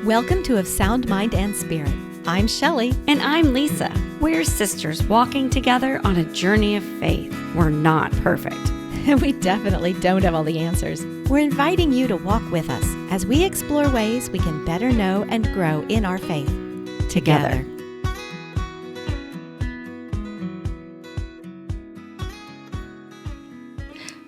Welcome to Of Sound Mind and Spirit. I'm Shelley. And I'm Lisa. We're sisters walking together on a journey of faith. We're not perfect. And we definitely don't have all the answers. We're inviting you to walk with us as we explore ways we can better know and grow in our faith together.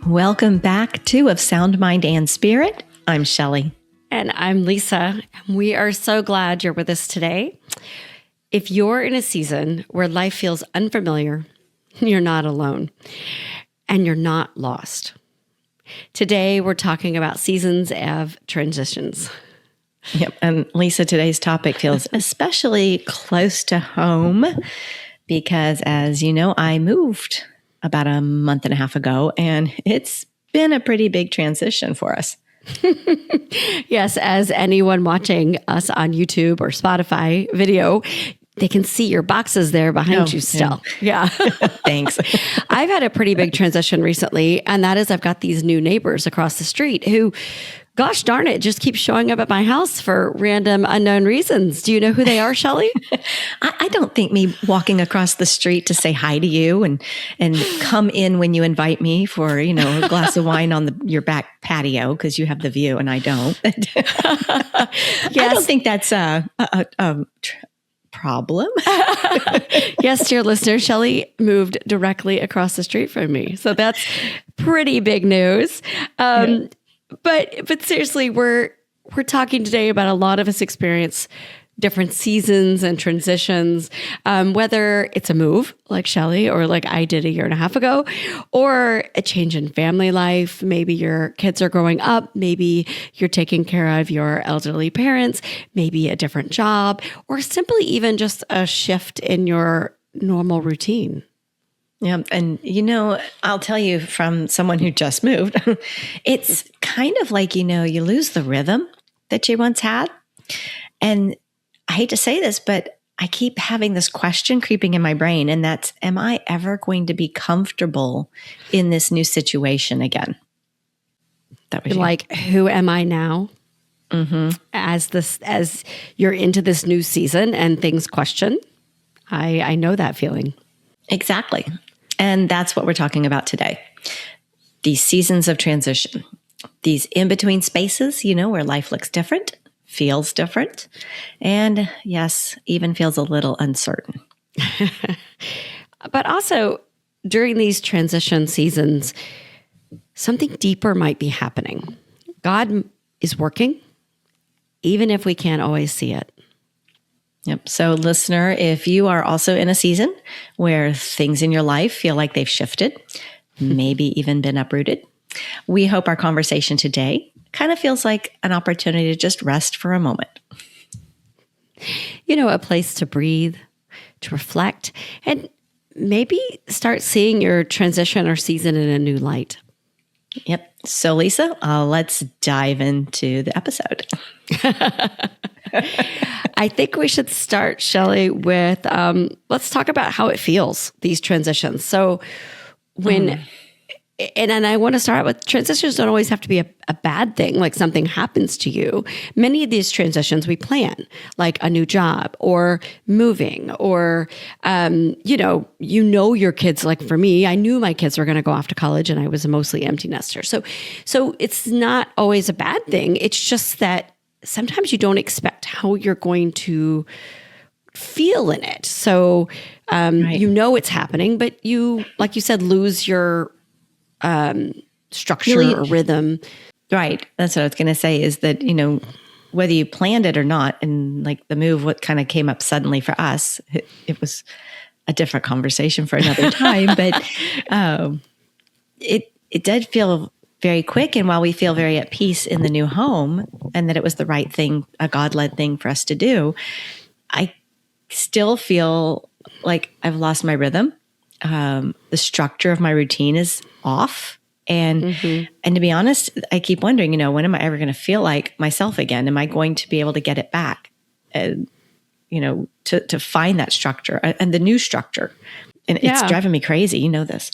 Welcome back to Of Sound Mind and Spirit. I'm Shelley. And I'm Lisa. We are so glad you're with us today. If you're in a season where life feels unfamiliar, you're not alone and you're not lost. Today, we're talking about seasons of transitions. Yep. And Lisa, today's topic feels especially close to home because, as you know, I moved about a month and a half ago, and it's been a pretty big transition for us. Yes, as anyone watching us on YouTube or Spotify video, they can see your boxes there behind you still. Yeah. Thanks. I've had a pretty big transition recently, and that is I've got these new neighbors across the street who, gosh darn it, just keep showing up at my house for random unknown reasons. Do you know who they are, Shelley? I don't think me walking across the street to say hi to you and come in when you invite me for, a glass of wine on your back patio because you have the view and I don't. Yes. I don't think that's a problem. Yes, dear listener, Shelley moved directly across the street from me. So that's pretty big news. But seriously, we're talking today about a lot of us experience different seasons and transitions, whether it's a move like Shelley or like I did a year and a half ago, or a change in family life. Maybe your kids are growing up. Maybe you're taking care of your elderly parents, maybe a different job, or simply even just a shift in your normal routine. Yeah. And, I'll tell you from someone who just moved, it's kind of like, you lose the rhythm that you once had. And I hate to say this, but I keep having this question creeping in my brain. And that's, am I ever going to be comfortable in this new situation again? That was like, who am I now? Mm-hmm. As you're into this new season and things question, I know that feeling. Exactly. And that's what we're talking about today. These seasons of transition, these in-between spaces, where life looks different, feels different, and yes, even feels a little uncertain. But also during these transition seasons, something deeper might be happening. God is working, even if we can't always see it. Yep. So listener, if you are also in a season where things in your life feel like they've shifted, maybe even been uprooted, we hope our conversation today kind of feels like an opportunity to just rest for a moment. A place to breathe, to reflect, and maybe start seeing your transition or season in a new light. Yep. So Lisa, let's dive into the episode. I think we should start, Shelley, with let's talk about how it feels, these transitions. So when, and I want to start out with transitions don't always have to be a bad thing, like something happens to you. Many of these transitions we plan, like a new job or moving or, your kids, like for me, I knew my kids were going to go off to college and I was a mostly empty nester. So it's not always a bad thing. It's just that sometimes you don't expect how you're going to feel in it. So, Right. It's happening, but you, like you said, lose your structure or rhythm. Right. That's what I was going to say is that, whether you planned it or not, and like the move, what kind of came up suddenly for us, it was a different conversation for another time, but it did feel very quick. And while we feel very at peace in the new home and that it was the right thing, a God-led thing for us to do, I still feel like I've lost my rhythm. The structure of my routine is off. And to be honest, I keep wondering, when am I ever going to feel like myself again? Am I going to be able to get it back? And, to find that structure and the new structure. And it's driving me crazy. You know this.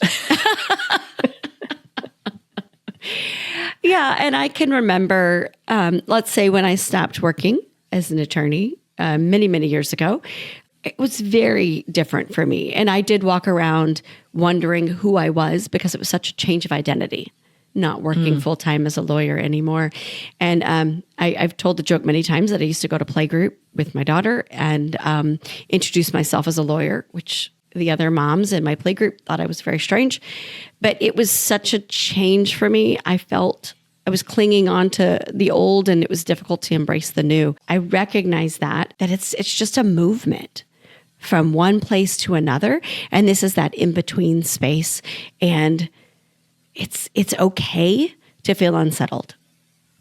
Yeah. And I can remember, let's say when I stopped working as an attorney many, many years ago, it was very different for me. And I did walk around wondering who I was because it was such a change of identity, not working full time as a lawyer anymore. And I've told the joke many times that I used to go to playgroup with my daughter and introduce myself as a lawyer, which the other moms in my playgroup thought I was very strange. But it was such a change for me. I felt I was clinging on to the old and it was difficult to embrace the new. I recognize that it's just a movement from one place to another. And this is that in-between space. And it's okay to feel unsettled.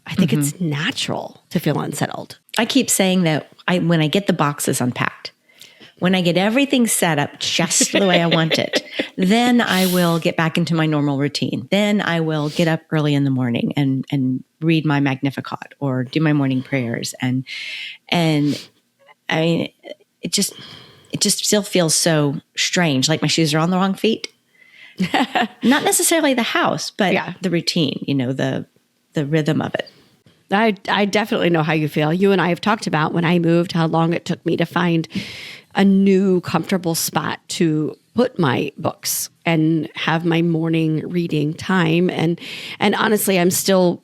I think it's natural to feel unsettled. I keep saying that when I get the boxes unpacked, when I get everything set up just the way I want it, then I will get back into my normal routine. Then I will get up early in the morning and read my Magnificat or do my morning prayers. And I mean, it just still feels so strange, like my shoes are on the wrong feet. Not necessarily the house, but the routine, the rhythm of it. I definitely know how you feel. You and I have talked about when I moved, how long it took me to find a new comfortable spot to put my books and have my morning reading time. And honestly, I'm still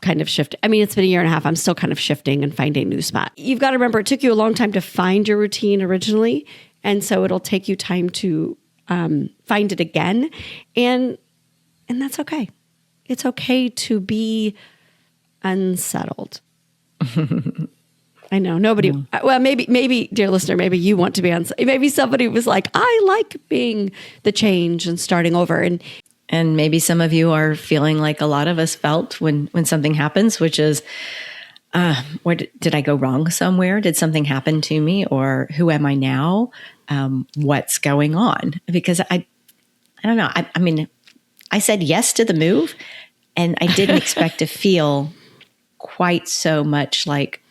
kind of shifting. I mean, it's been a year and a half. I'm still kind of shifting and finding a new spot. You've got to remember, it took you a long time to find your routine originally. And so it'll take you time to find it again. And that's okay. It's okay to be unsettled. I know nobody, well, maybe, dear listener, maybe you want to be unsettled. Maybe somebody was like, I like being the change and starting over. And maybe some of you are feeling like a lot of us felt when something happens, which is, did I go wrong somewhere? Did something happen to me? Or who am I now? What's going on? Because I don't know. I mean, I said yes to the move and I didn't expect to feel quite so much like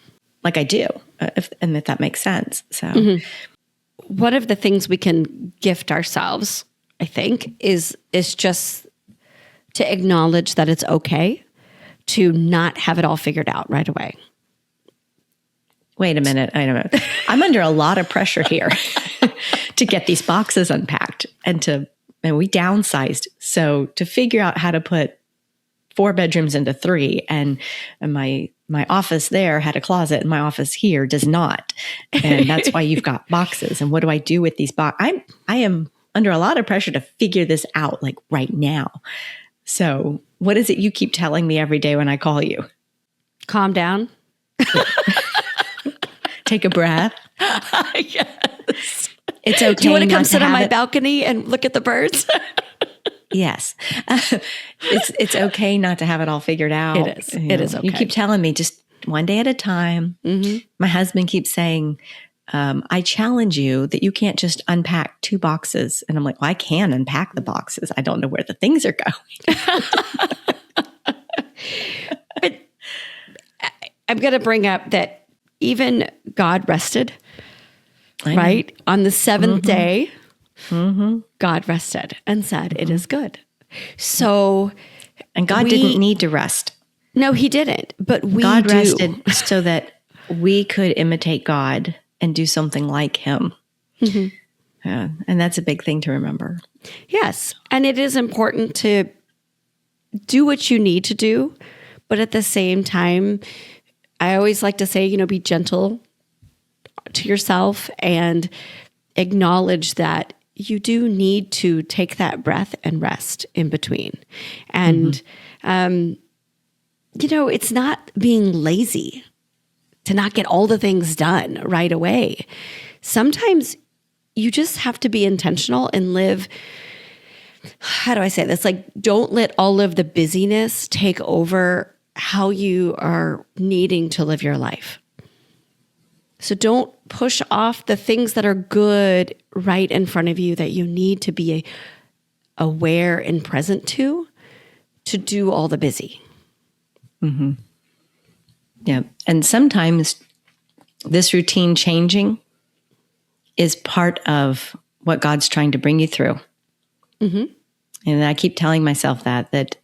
I do, if that makes sense. So one of the things we can gift ourselves, I think, is just to acknowledge that it's okay to not have it all figured out right away. Wait a minute. I'm under a lot of pressure here to get these boxes unpacked and we downsized. So to figure out how to put 4 bedrooms into 3 and my office there had a closet and my office here does not. And that's why you've got boxes. And what do I do with these boxes? I am under a lot of pressure to figure this out like right now. So what is it you keep telling me every day when I call you? Calm down. Take a breath. Yes. It's okay. Do you want to come sit on my balcony and look at the birds? Yes. It's okay not to have it all figured out. It is. It is okay. You keep telling me just one day at a time. Mm-hmm. My husband keeps saying, I challenge you that you can't just unpack 2 boxes. And I'm like, well, I can unpack the boxes. I don't know where the things are going. But I'm going to bring up that even God rested, right? On the 7th day, God rested and said, it is good. So, and God didn't need to rest. No, he didn't. But God rested so that we could imitate God and do something like him. Mm-hmm. And that's a big thing to remember. Yes. And it is important to do what you need to do. But at the same time, I always like to say, be gentle to yourself and acknowledge that you do need to take that breath and rest in between. And, it's not being lazy to not get all the things done right away. Sometimes you just have to be intentional and live, how do I say this? Like, don't let all of the busyness take over how you are needing to live your life. So don't push off the things that are good right in front of you that you need to be aware and present to do all the busy. Mm-hmm. Yeah. And sometimes this routine changing is part of what God's trying to bring you through. Mm-hmm. And I keep telling myself that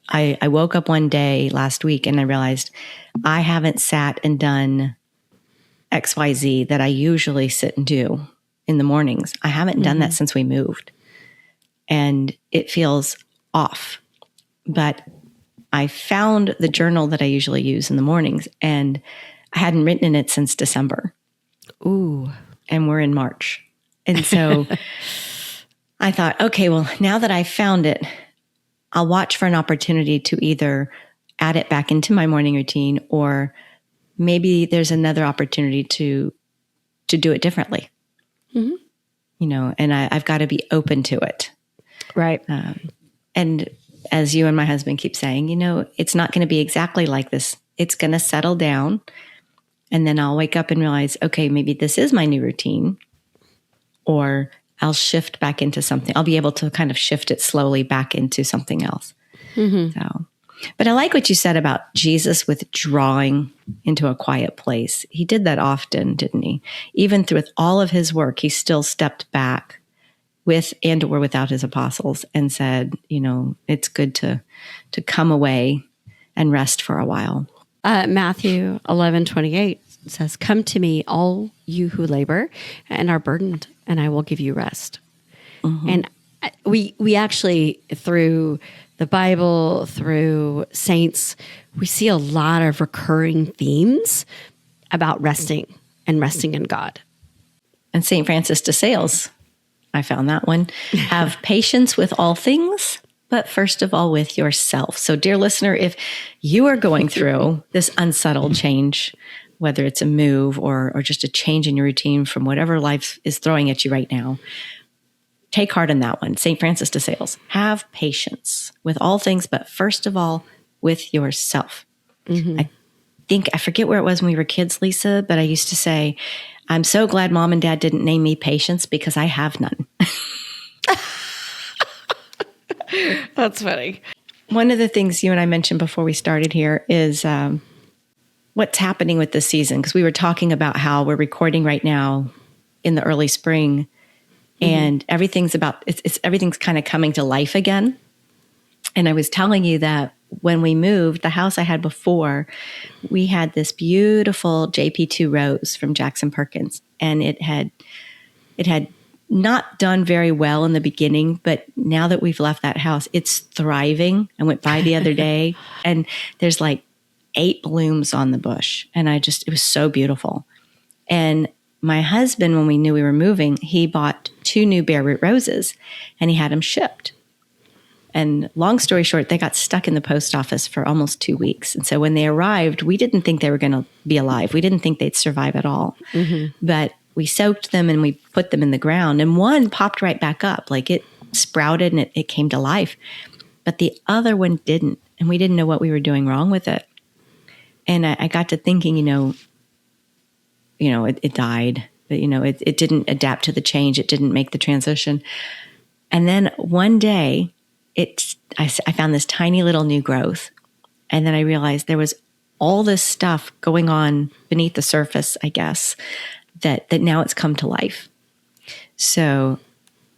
I woke up one day last week and I realized I haven't sat and done XYZ that I usually sit and do in the mornings. I haven't done that since we moved. And it feels off. But I found the journal that I usually use in the mornings, and I hadn't written in it since December. Ooh. And we're in March. And so I thought, okay, well, now that I found it, I'll watch for an opportunity to either add it back into my morning routine, or maybe there's another opportunity to do it differently. You know, and I've got to be open to it. Right. And as you and my husband keep saying, you know, it's not going to be exactly like this. It's going to settle down. And then I'll wake up and realize, okay, maybe this is my new routine, or I'll shift back into something. I'll be able to kind of shift it slowly back into something else. So, but I like what you said about Jesus withdrawing into a quiet place. He did that often, didn't he? Even through all of his work, he still stepped back with and or without his apostles and said, you know, it's good to come away and rest for a while. Matthew 11:28 says, "Come to me, all you who labor and are burdened, and I will give you rest." And we actually, through the Bible, through saints, we see a lot of recurring themes about resting and resting in God. And St. Francis de Sales, I found that one. Have patience with all things, but first of all with yourself. So, dear listener, if you are going through this unsettled change, whether it's a move or just a change in your routine from whatever life is throwing at you right now, take heart in that one. St. Francis de Sales, have patience with all things, but first of all with yourself. I forget where it was when we were kids, Lisa, but I used to say, I'm so glad mom and dad didn't name me Patience because I have none. That's funny. One of the things you and I mentioned before we started here is what's happening with this season. Because we were talking about how we're recording right now in the early spring, and everything's kind of coming to life again. And I was telling you that when we moved, the house I had before, we had this beautiful JP2 rose from Jackson Perkins. And it had not done very well in the beginning, but now that we've left that house, it's thriving. I went by the other day and there's like 8 blooms on the bush. And it was so beautiful. And my husband, when we knew we were moving, he bought 2 new bare root roses and he had them shipped. And long story short, they got stuck in the post office for almost 2 weeks. And so when they arrived, we didn't think they were going to be alive. We didn't think they'd survive at all. But we soaked them and we put them in the ground. And one popped right back up. Like it sprouted and it came to life. But the other one didn't. And we didn't know what we were doing wrong with it. And I got to thinking, it died. But, it didn't adapt to the change. It didn't make the transition. And then one day, I found this tiny little new growth. And then I realized there was all this stuff going on beneath the surface, I guess, that now it's come to life. So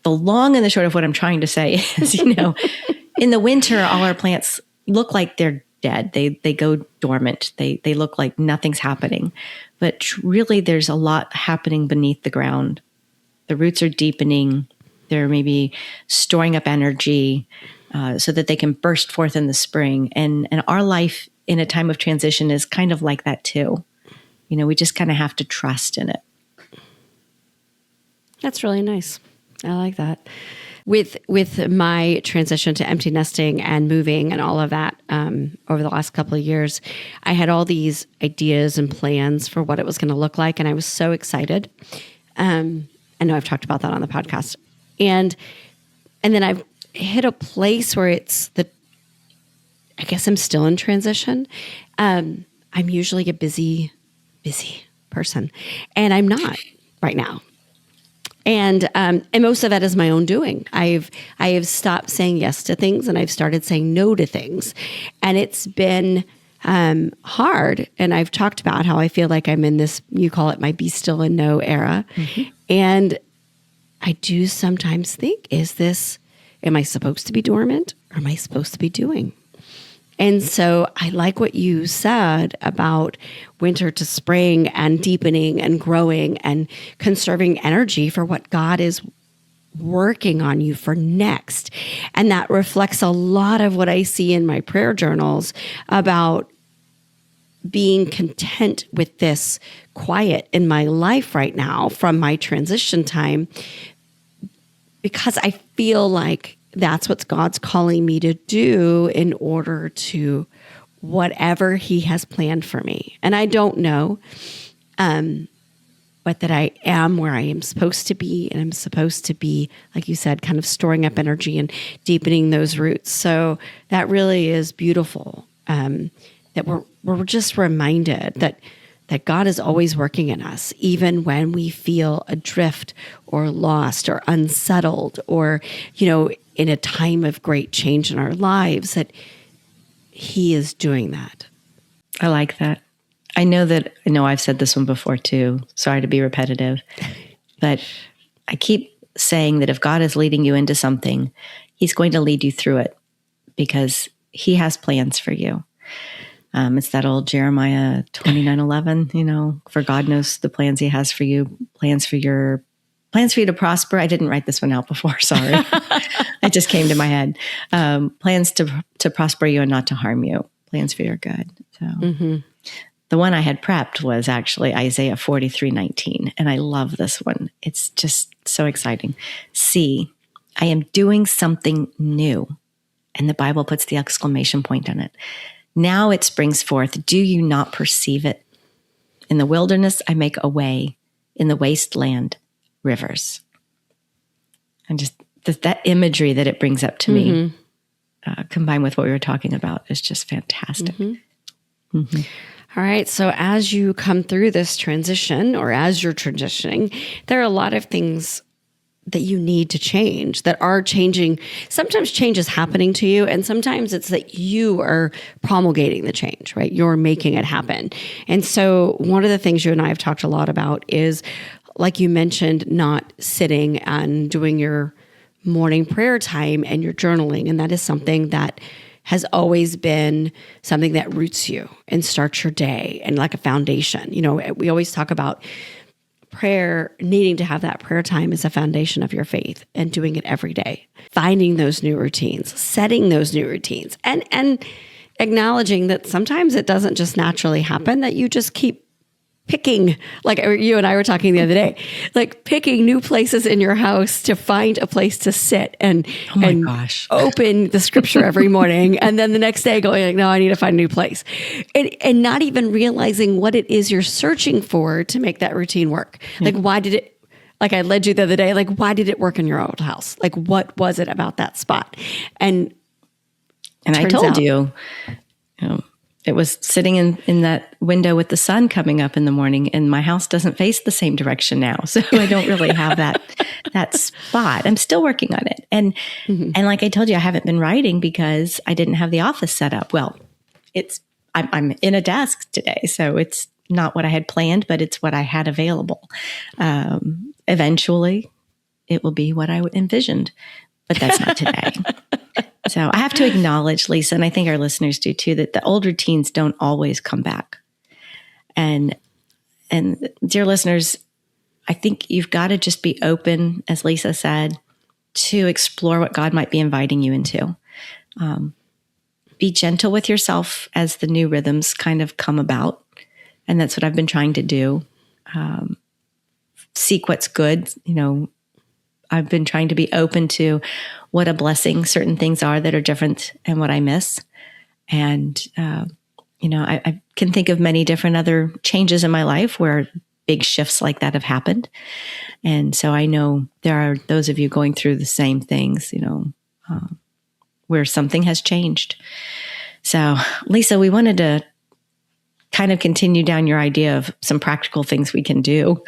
the long and the short of what I'm trying to say is, in the winter, all our plants look like they're dead. They go dormant. They look like nothing's happening. But really, there's a lot happening beneath the ground. The roots are deepening. They're maybe storing up energy so that they can burst forth in the spring. And our life in a time of transition is kind of like that too. We just kind of have to trust in it. That's really nice. I like that. With my transition to empty nesting and moving and all of that over the last couple of years, I had all these ideas and plans for what it was going to look like. And I was so excited. I know I've talked about that on the podcast. And then I've hit a place where I guess I'm still in transition. I'm usually a busy person, and I'm not right now. And most of that is my own doing. I have stopped saying yes to things, and I've started saying no to things, and it's been hard. And I've talked about how I feel like I'm in this, you call it my be still and know era, and I do sometimes think, am I supposed to be dormant or am I supposed to be doing? And so I like what you said about winter to spring and deepening and growing and conserving energy for what God is working on you for next. And that reflects a lot of what I see in my prayer journals about being content with this quiet in my life right now from my transition time, because I feel like that's what God's calling me to do in order to whatever He has planned for me. And I don't know, but that I am where I am supposed to be. And I'm supposed to be, like you said, kind of storing up energy and deepening those roots. So that really is beautiful, that we're just reminded that God is always working in us, even when we feel adrift or lost or unsettled or, in a time of great change in our lives, that He is doing that. I like that. I know I've said this one before too. Sorry to be repetitive, but I keep saying that if God is leading you into something, He's going to lead you through it because He has plans for you. It's that old Jeremiah 29:11, for God knows the plans He has for you, plans for you to prosper. I didn't write this one out before. Sorry. It just came to my head. Plans to prosper you and not to harm you, plans for your good. So the one I had prepped was actually Isaiah 43:19. And I love this one. It's just so exciting. See, I am doing something new. And the Bible puts the exclamation point on it. Now it springs forth. Do you not perceive it? In the wilderness, I make a way. In the wasteland, rivers. And just that imagery that it brings up to me, combined with what we were talking about, is just fantastic. All right. So as you come through this transition, or as you're transitioning, there are a lot of things that you need to change, that are changing. Sometimes change is happening to you, and sometimes it's that you are promulgating the change, right? You're making it happen. And so one of the things you and I have talked a lot about is, like you mentioned, not sitting and doing your morning prayer time and your journaling. And that is something that has always been something that roots you and starts your day and like a foundation. We always talk about prayer, needing to have that prayer time as a foundation of your faith and doing it every day, finding those new routines, setting those new routines, and acknowledging that sometimes it doesn't just naturally happen, that you just keep picking, like you and I were talking the other day, like picking new places in your house to find a place to sit and open the scripture every morning. And then the next day going like, no, I need to find a new place. And not even realizing what it is you're searching for to make that routine work. Yeah. Like, why did it, like I led you the other day, like, why did it work in your old house? Like, what was it about that spot? And I told you, it was sitting in that window with the sun coming up in the morning, and my house doesn't face the same direction now. So I don't really have that spot. I'm still working on it. And like I told you, I haven't been writing because I didn't have the office set up. Well, I'm in a desk today, so it's not what I had planned, but it's what I had available. Eventually it will be what I envisioned, but that's not today. So I have to acknowledge, Lisa, and I think our listeners do too, that the old routines don't always come back. And dear listeners, I think you've got to just be open, as Lisa said, to explore what God might be inviting you into. Be gentle with yourself as the new rhythms kind of come about. And that's what I've been trying to do. Seek what's good. I've been trying to be open to what a blessing certain things are that are different and what I miss. And, I can think of many different other changes in my life where big shifts like that have happened. And so I know there are those of you going through the same things, where something has changed. So, Lisa, we wanted to kind of continue down your idea of some practical things we can do.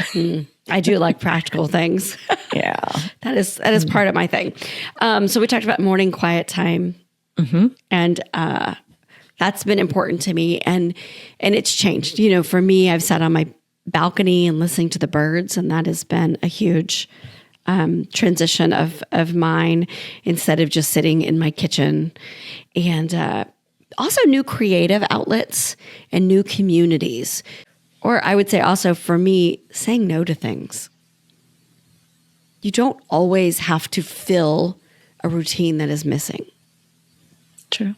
I do like practical things. Yeah. That is part of my thing. So we talked about morning quiet time, and that's been important to me, and it's changed. For me, I've sat on my balcony and listening to the birds, and that has been a huge transition of mine, instead of just sitting in my kitchen. And also new creative outlets and new communities. Or I would say also for me, saying no to things. You don't always have to fill a routine that is missing. True.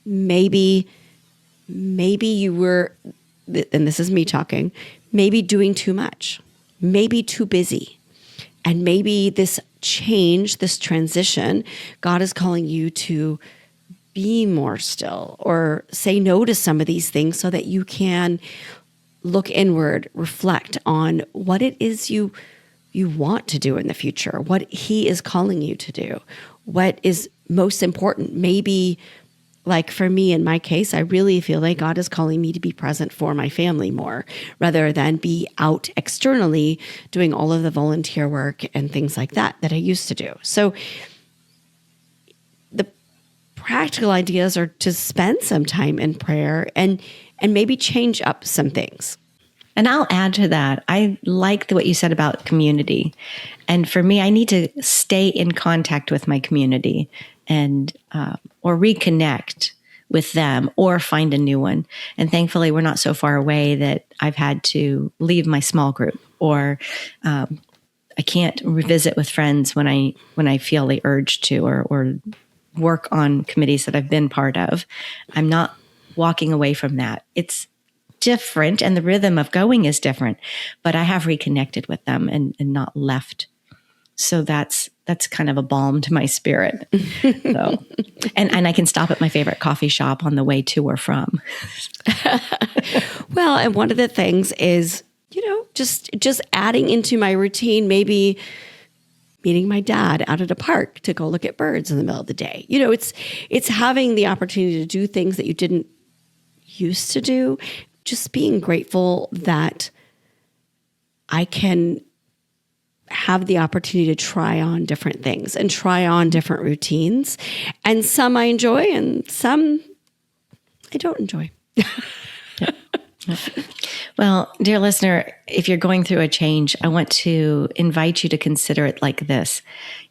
Maybe you were, and this is me talking, maybe doing too much, maybe too busy. And maybe this change, this transition, God is calling you to be more still or say no to some of these things so that you can look inward, reflect on what it is you want to do in the future, what He is calling you to do, what is most important. Maybe, like for me, in my case, I really feel like God is calling me to be present for my family more rather than be out externally doing all of the volunteer work and things like that I used to do. So the practical ideas are to spend some time in prayer and maybe change up some things. And I'll add to that. I like what you said about community. And for me, I need to stay in contact with my community and or reconnect with them or find a new one. And thankfully, we're not so far away that I've had to leave my small group or I can't revisit with friends when I feel the urge to or work on committees that I've been part of. I'm not walking away from that. It's different and the rhythm of going is different, but I have reconnected with them and not left. So that's kind of a balm to my spirit. So, and I can stop at my favorite coffee shop on the way to or from. Well, and one of the things is, just adding into my routine, maybe meeting my dad out at a park to go look at birds in the middle of the day. It's having the opportunity to do things that you didn't used to do. Just being grateful that I can have the opportunity to try on different things and try on different routines. And some I enjoy and some I don't enjoy. Well, dear listener, if you're going through a change, I want to invite you to consider it like this.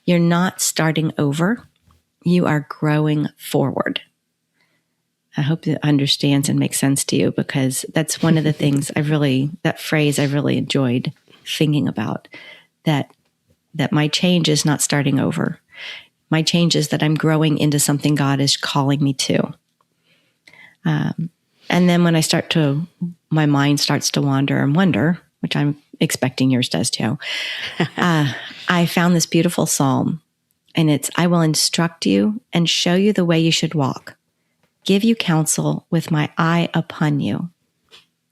You're not starting over. You are growing forward. I hope it understands and makes sense to you, because that's one of the things that phrase I've really enjoyed thinking about, that my change is not starting over. My change is that I'm growing into something God is calling me to. And then when my mind starts to wander and wonder, which I'm expecting yours does too, I found this beautiful psalm, and it's, I will instruct you and show you the way you should walk, give you counsel with my eye upon you.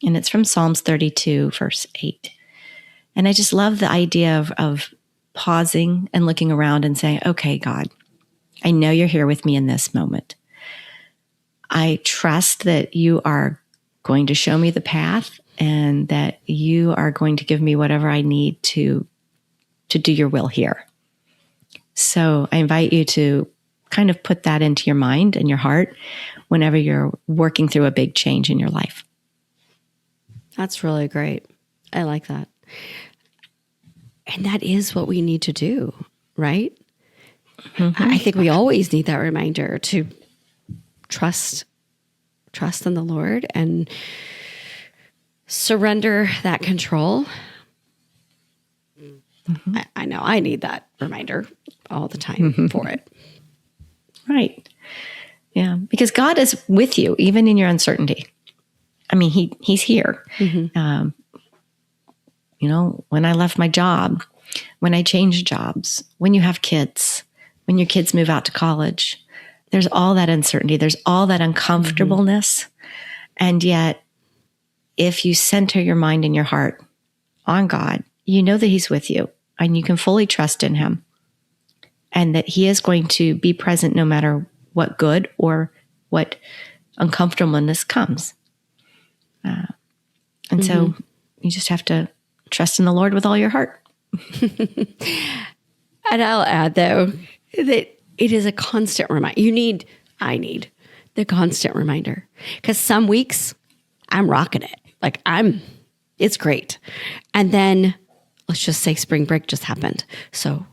And it's from Psalms 32, verse 8. And I just love the idea of pausing and looking around and saying, okay, God, I know you're here with me in this moment. I trust that you are going to show me the path and that you are going to give me whatever I need to do your will here. So I invite you to kind of put that into your mind and your heart whenever you're working through a big change in your life. That's really great. I like that. And that is what we need to do, right? Mm-hmm. I think we always need that reminder to trust in the Lord and surrender that control. Mm-hmm. I know I need that reminder all the time for it. Right. Yeah. Because God is with you, even in your uncertainty. I mean, he's here. Mm-hmm. When I left my job, when I changed jobs, when you have kids, when your kids move out to college, there's all that uncertainty. There's all that uncomfortableness. Mm-hmm. And yet, if you center your mind and your heart on God, you know that he's with you and you can fully trust in him and that he is going to be present no matter what good or what uncomfortableness comes. And so you just have to trust in the Lord with all your heart. And I'll add, though, that it is a constant reminder. I need the constant reminder. Because some weeks I'm rocking it. Like it's great. And then let's just say spring break just happened. So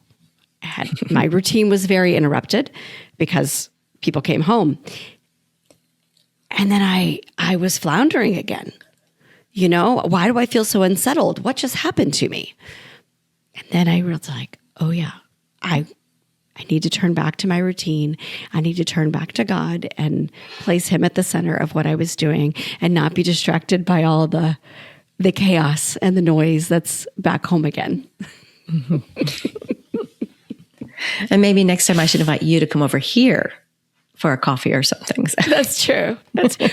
my routine was very interrupted because people came home. And then I was floundering again. You know, why do I feel so unsettled? What just happened to me? And then I was like, oh yeah, I need to turn back to my routine. I need to turn back to God and place him at the center of what I was doing and not be distracted by all the chaos and the noise that's back home again. And maybe next time I should invite you to come over here for a coffee or something. That's true.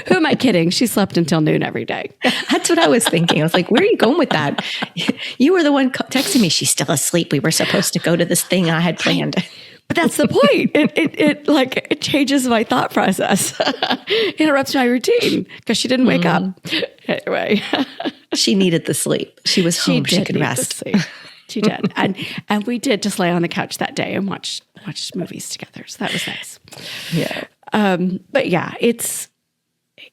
Who am I kidding? She slept until noon every day. That's what I was thinking. I was like, where are you going with that? You were the one texting me. She's still asleep. We were supposed to go to this thing I had planned. But that's the point. It changes my thought process. Interrupts my routine because she didn't wake up. Anyway. She needed the sleep. She was home. She could rest. She did. And we did just lay on the couch that day and watch movies together. So that was nice. Yeah. But yeah, it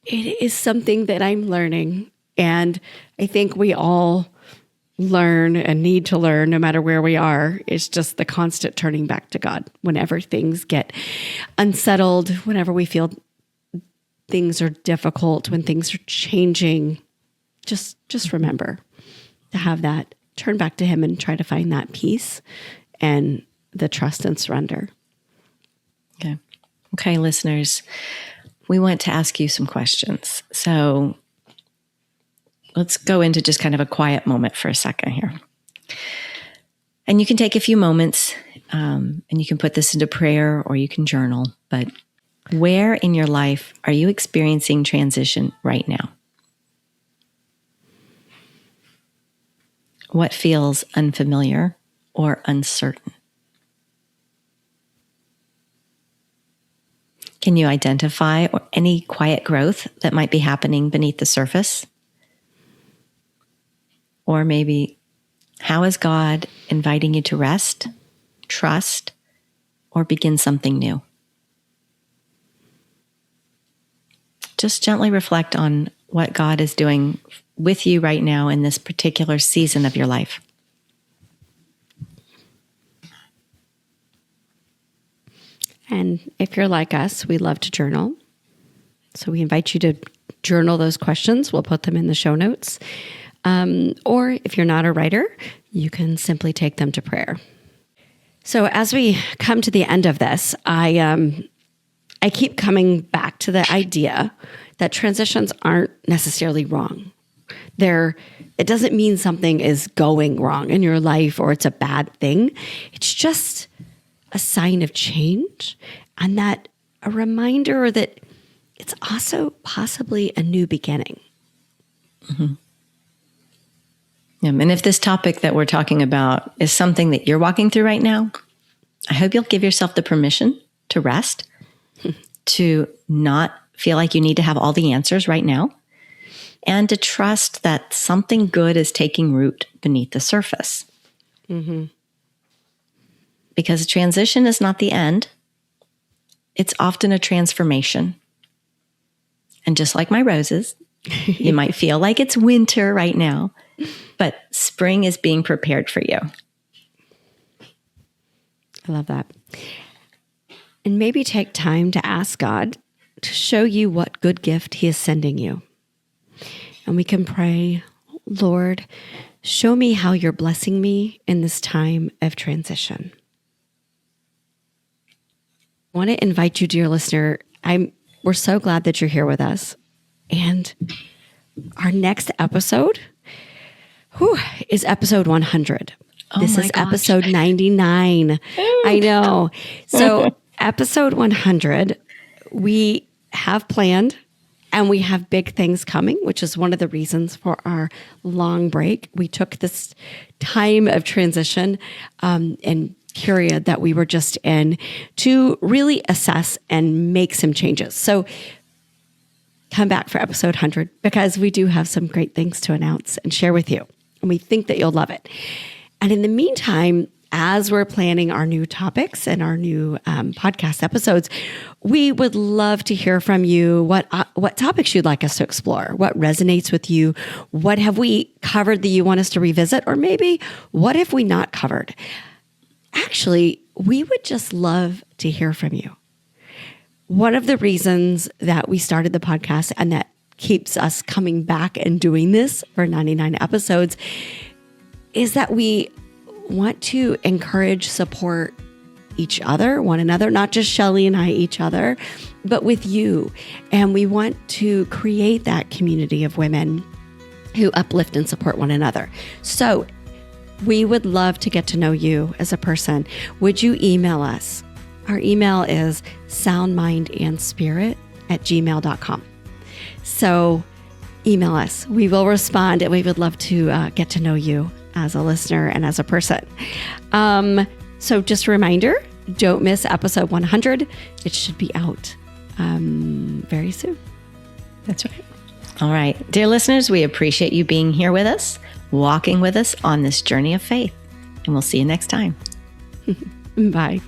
is something that I'm learning. And I think we all learn and need to learn no matter where we are. It's just the constant turning back to God whenever things get unsettled, whenever we feel things are difficult, when things are changing. Just remember to have that turn back to him and try to find that peace and the trust and surrender. Okay, listeners, we want to ask you some questions. So let's go into just kind of a quiet moment for a second here. And you can take a few moments and you can put this into prayer or you can journal. But where in your life are you experiencing transition right now? What feels unfamiliar or uncertain? Can you identify any quiet growth that might be happening beneath the surface? Or maybe, how is God inviting you to rest, trust, or begin something new? Just gently reflect on what God is doing with you right now in this particular season of your life. And if you're like us, we love to journal. So we invite you to journal those questions. We'll put them in the show notes. Or if you're not a writer, you can simply take them to prayer. So as we come to the end of this, I keep coming back to the idea that transitions aren't necessarily wrong. It doesn't mean something is going wrong in your life or it's a bad thing. It's just a sign of change and that a reminder that it's also possibly a new beginning. Mm-hmm. Yeah, and if this topic that we're talking about is something that you're walking through right now, I hope you'll give yourself the permission to rest, to not feel like you need to have all the answers right now, and to trust that something good is taking root beneath the surface. Mm-hmm. Because transition is not the end. It's often a transformation. And just like my roses, you might feel like it's winter right now, but spring is being prepared for you. I love that. And maybe take time to ask God to show you what good gift he is sending you. And we can pray, Lord, show me how you're blessing me in this time of transition. I want to invite you, dear listener. We're so glad that you're here with us. And our next episode is episode 100. This is episode 99. Ooh. I know. So episode 100, we have planned and we have big things coming, which is one of the reasons for our long break. We took this time of transition and period that we were just in to really assess and make some changes. So come back for episode 100 because we do have some great things to announce and share with you. And we think that you'll love it. And in the meantime, as we're planning our new topics and our new podcast episodes, we would love to hear from you what topics you'd like us to explore, what resonates with you, what have we covered that you want us to revisit, or maybe what have we not covered? Actually, we would just love to hear from you. one of the reasons that we started the podcast and that keeps us coming back and doing this for 99 episodes is that we want to encourage, support each other, one another, not just Shelly and I, each other, but with you. And we want to create that community of women who uplift and support one another. So we would love to get to know you as a person. Would you email us? Our email is soundmindandspirit@gmail.com. So email us. We will respond, and we would love to get to know you as a listener and as a person. So just a reminder, don't miss episode 100. It should be out very soon. That's right. All right. Dear listeners, we appreciate you being here with us, walking with us on this journey of faith. And we'll see you next time. Bye.